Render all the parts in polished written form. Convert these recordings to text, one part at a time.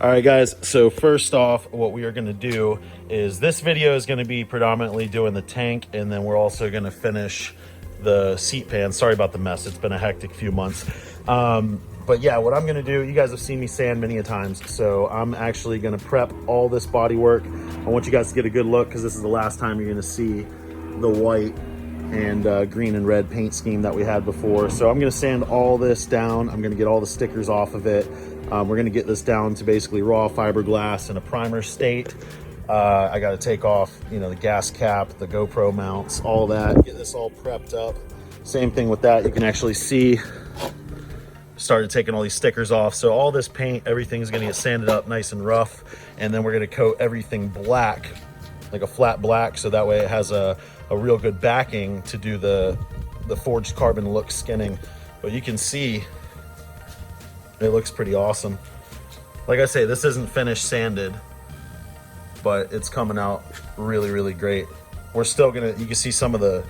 All right, guys, so first off, what we are gonna do is this video is gonna be predominantly doing the tank, and then we're also gonna finish the seat pan. Sorry about the mess, it's been a hectic few months. But yeah, what I'm gonna do, you guys have seen me sand many a times, so I'm actually gonna prep all this body work. I want you guys to get a good look because this is the last time you're gonna see the white and green and red paint scheme that we had before. So I'm gonna sand all this down. I'm gonna get all the stickers off of it. We're gonna get this down to basically raw fiberglass in a primer state. I gotta take off, the gas cap, the GoPro mounts, all that, get this all prepped up. Same thing with that. You can actually see, started taking all these stickers off. So all this paint, everything's gonna get sanded up nice and rough. And then we're gonna coat everything black, like a flat black. So that way it has a real good backing to do the forged carbon look skinning. But you can see, it looks pretty awesome. Like I say, this isn't finished sanded, but it's coming out really, really great. We're still gonna, you can see some of the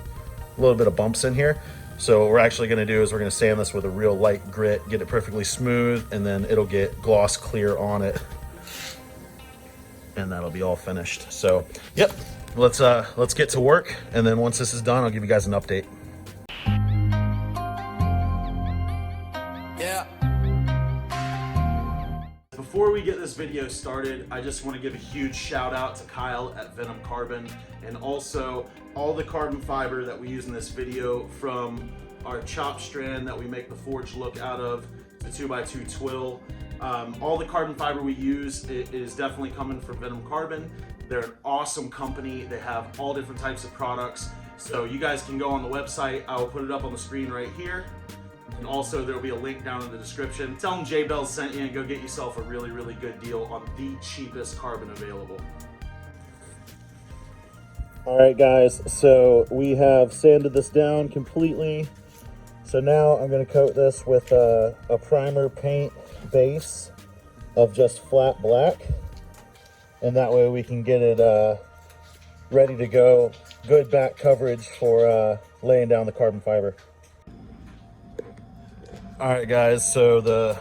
little bit of bumps in here. So what we're actually gonna do is we're gonna sand this with a real light grit, get it perfectly smooth, and then it'll get gloss clear on it. And that'll be all finished. So, yep, let's get to work. And then once this is done, I'll give you guys an update. Before we get this video started, I just want to give a huge shout out to Kyle at Venom Carbon, and also all the carbon fiber that we use in this video, from our chop strand that we make the forged look out of, the 2x2 twill. All the carbon fiber we use is definitely coming from Venom Carbon. They're an awesome company. They have all different types of products. So you guys can go on the website. I will put it up on the screen right here. And also there will be a link down in the description. Tell them J Bell sent you and go get yourself a really, really good deal on the cheapest carbon available. All right, guys, so we have sanded this down completely. So now I'm gonna coat this with a primer paint base of just flat black. And that way we can get it ready to go. Good back coverage for laying down the carbon fiber. All right, guys, so the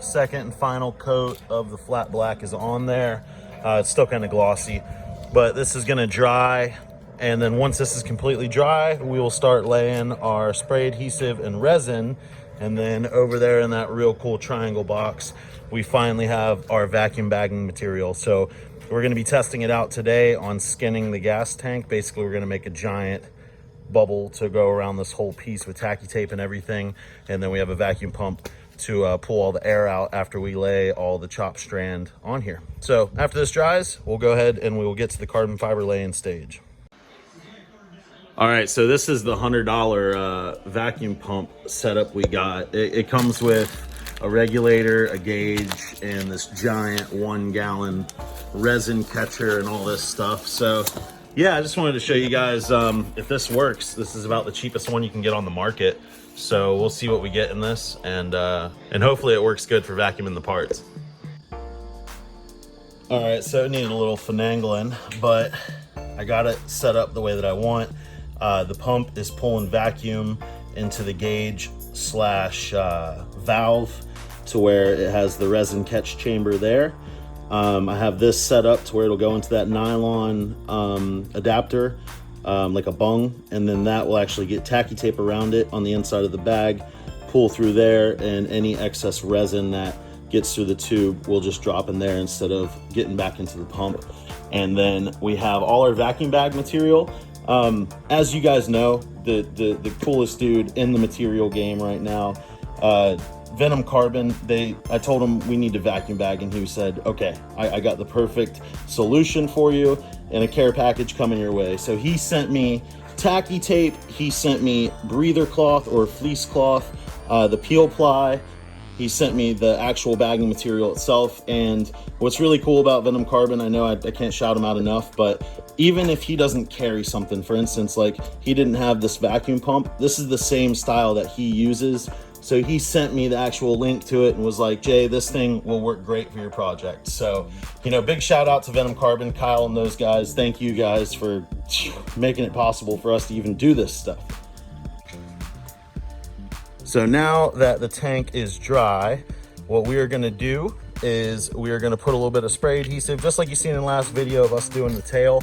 second and final coat of the flat black is on there. It's still kind of glossy, but this is gonna dry. And then once this is completely dry, we will start laying our spray adhesive and resin. And then over there in that real cool triangle box, we finally have our vacuum bagging material. So we're gonna be testing it out today on skinning the gas tank. Basically, we're gonna make a giant bubble to go around this whole piece with tacky tape and everything. And then we have a vacuum pump to pull all the air out after we lay all the chop strand on here. So after this dries, we'll go ahead and we will get to the carbon fiber laying stage. All right, so this is the $100 vacuum pump setup we got. It comes with a regulator, a gauge, and this giant 1 gallon resin catcher and all this stuff. So yeah, I just wanted to show you guys if this works. This is about the cheapest one you can get on the market. So we'll see what we get in this, and hopefully it works good for vacuuming the parts. All right, so it needed a little finagling, but I got it set up the way that I want. The pump is pulling vacuum into the gauge slash valve to where it has the resin catch chamber there. I have this set up to where it'll go into that nylon adapter, like a bung, and then that will actually get tacky tape around it on the inside of the bag, pull through there, and any excess resin that gets through the tube will just drop in there instead of getting back into the pump. And then we have all our vacuum bag material. As you guys know, the coolest dude in the material game right now, Venom Carbon, I told him we need to vacuum bag, and he said, okay, I got the perfect solution for you and a care package coming your way. So he sent me tacky tape, he sent me breather cloth or fleece cloth, the peel ply, he sent me the actual bagging material itself. And what's really cool about Venom Carbon, I know I can't shout him out enough, but even if he doesn't carry something, for instance, like he didn't have this vacuum pump, this is the same style that he uses. So he sent me the actual link to it and was like, Jay, this thing will work great for your project. So, big shout out to Venom Carbon, Kyle and those guys. Thank you guys for making it possible for us to even do this stuff. So now that the tank is dry, what we are gonna do is we are gonna put a little bit of spray adhesive, just like you seen in the last video of us doing the tail.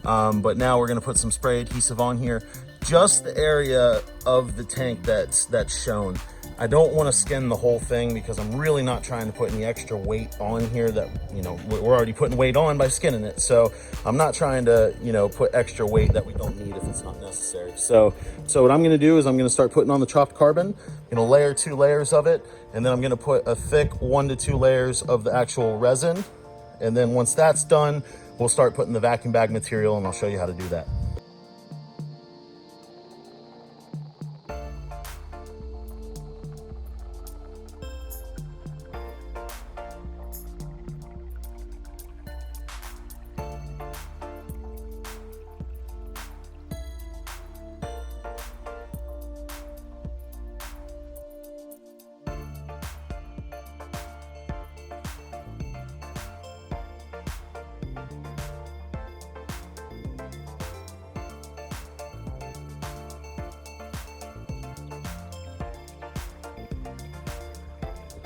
But now we're gonna put some spray adhesive on here, just the area of the tank that's shown. I don't want to skin the whole thing because I'm really not trying to put any extra weight on here that, you know, we're already putting weight on by skinning it. So I'm not trying to, you know, put extra weight that we don't need if it's not necessary. So what I'm going to do is I'm going to start putting on the chopped carbon, you know, layer 2 layers of it. And then I'm going to put a thick 1 to 2 layers of the actual resin. And then once that's done, we'll start putting the vacuum bag material, and I'll show you how to do that.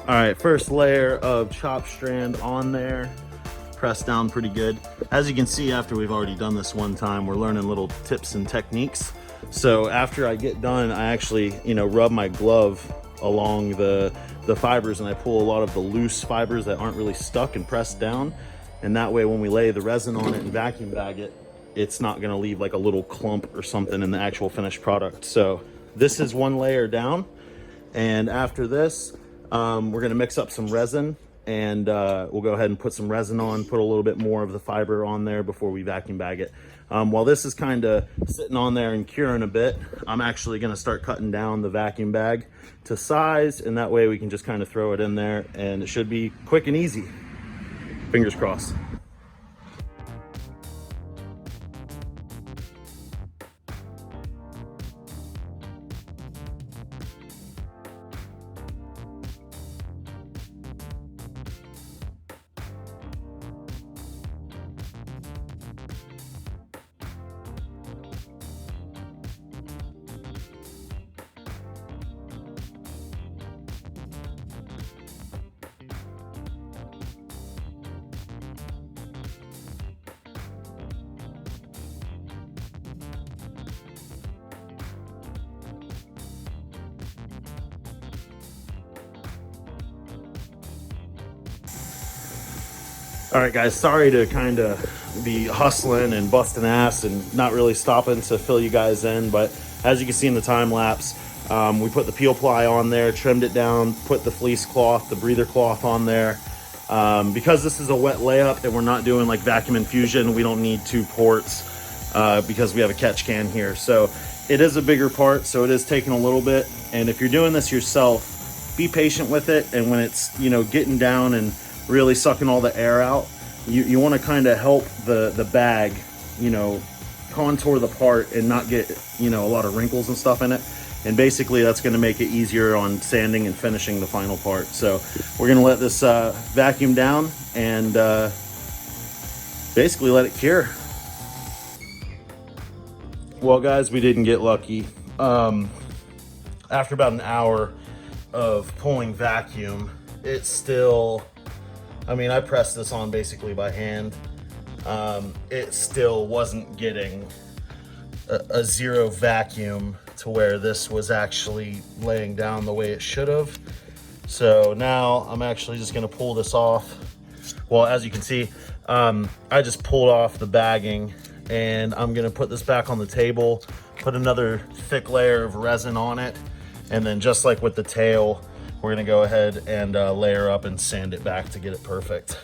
All right, first layer of chopped strand on there, pressed down pretty good. As you can see, after we've already done this one time, we're learning little tips and techniques. So after I get done, I actually, you know, rub my glove along the fibers, and I pull a lot of the loose fibers that aren't really stuck and pressed down. And that way, when we lay the resin on it and vacuum bag it, it's not gonna leave like a little clump or something in the actual finished product. So this is one layer down. And after this, we're gonna mix up some resin, and we'll go ahead and put some resin on, put a little bit more of the fiber on there before we vacuum bag it. While this is kind of sitting on there and curing a bit, I'm actually gonna start cutting down the vacuum bag to size, and that way we can just kind of throw it in there, and it should be quick and easy. Fingers crossed. All right, guys, sorry to kind of be hustling and busting ass and not really stopping to fill you guys in, but as you can see in the time lapse, we put the peel ply on there, trimmed it down, put the fleece cloth, the breather cloth on there. Because this is a wet layup and we're not doing like vacuum infusion, we don't need 2 ports because we have a catch can here. So it is a bigger part, so it is taking a little bit. And if you're doing this yourself, be patient with it. And when it's, you know, getting down and really sucking all the air out, you want to kind of help the bag, you know, contour the part and not get, you know, a lot of wrinkles and stuff in it. And basically that's going to make it easier on sanding and finishing the final part. So we're going to let this vacuum down and basically let it cure. Well, guys, we didn't get lucky. After about an hour of pulling vacuum, it's still, I mean, I pressed this on basically by hand. It still wasn't getting a zero vacuum to where this was actually laying down the way it should have. So now I'm actually just gonna pull this off. Well, as you can see, I just pulled off the bagging, and I'm gonna put this back on the table, put another thick layer of resin on it, and then just like with the tail, we're gonna go ahead and layer up and sand it back to get it perfect.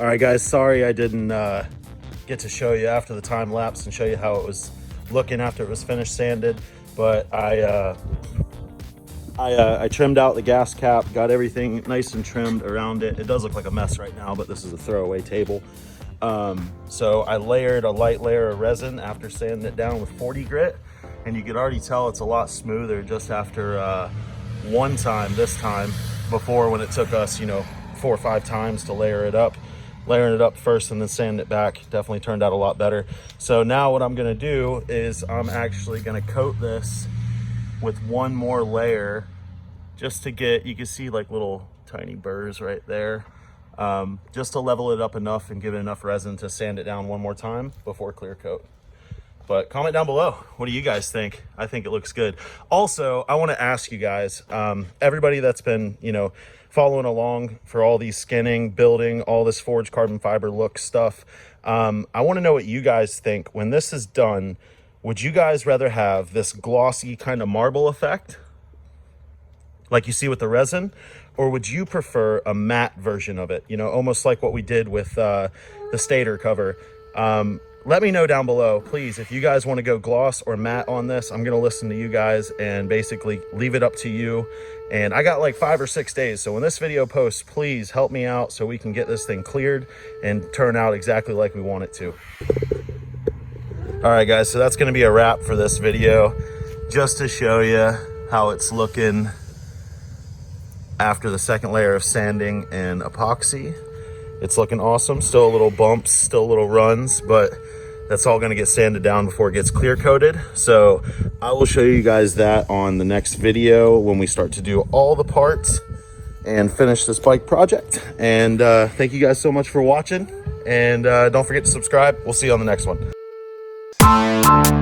All right, guys, sorry I didn't get to show you after the time lapse and show you how it was looking after it was finished sanded, but I trimmed out the gas cap, got everything nice and trimmed around it. It does look like a mess right now, but this is a throwaway table. So I layered a light layer of resin after sanding it down with 40 grit, and you could already tell it's a lot smoother just after one time this time. Before, when it took us, you know, 4 or 5 times to layer it up. Layering it up first and then sanding it back definitely turned out a lot better. So now what I'm gonna do is I'm actually gonna coat this with one more layer just to get, you can see like little tiny burrs right there, just to level it up enough and give it enough resin to sand it down one more time before clear coat. But comment down below, what do you guys think? I think it looks good. Also, I want to ask you guys, everybody that's been, you know, following along for all these skinning, building, all this forged carbon fiber look stuff, I want to know what you guys think. When this is done, would you guys rather have this glossy kind of marble effect like you see with the resin, or would you prefer a matte version of it, you know, almost like what we did with the stator cover? Let me know down below, please, if you guys want to go gloss or matte on this. I'm going to listen to you guys and basically leave it up to you. And I got like 5 or 6 days. So when this video posts, please help me out so we can get this thing cleared and turn out exactly like we want it to. All right, guys, so that's going to be a wrap for this video, just to show you how it's looking after the second layer of sanding and epoxy. It's looking awesome. Still a little bumps, still little runs, but that's all going to get sanded down before it gets clear coated. So I will show you guys that on the next video when we start to do all the parts and finish this bike project. And thank you guys so much for watching, and don't forget to subscribe. We'll see you on the next one.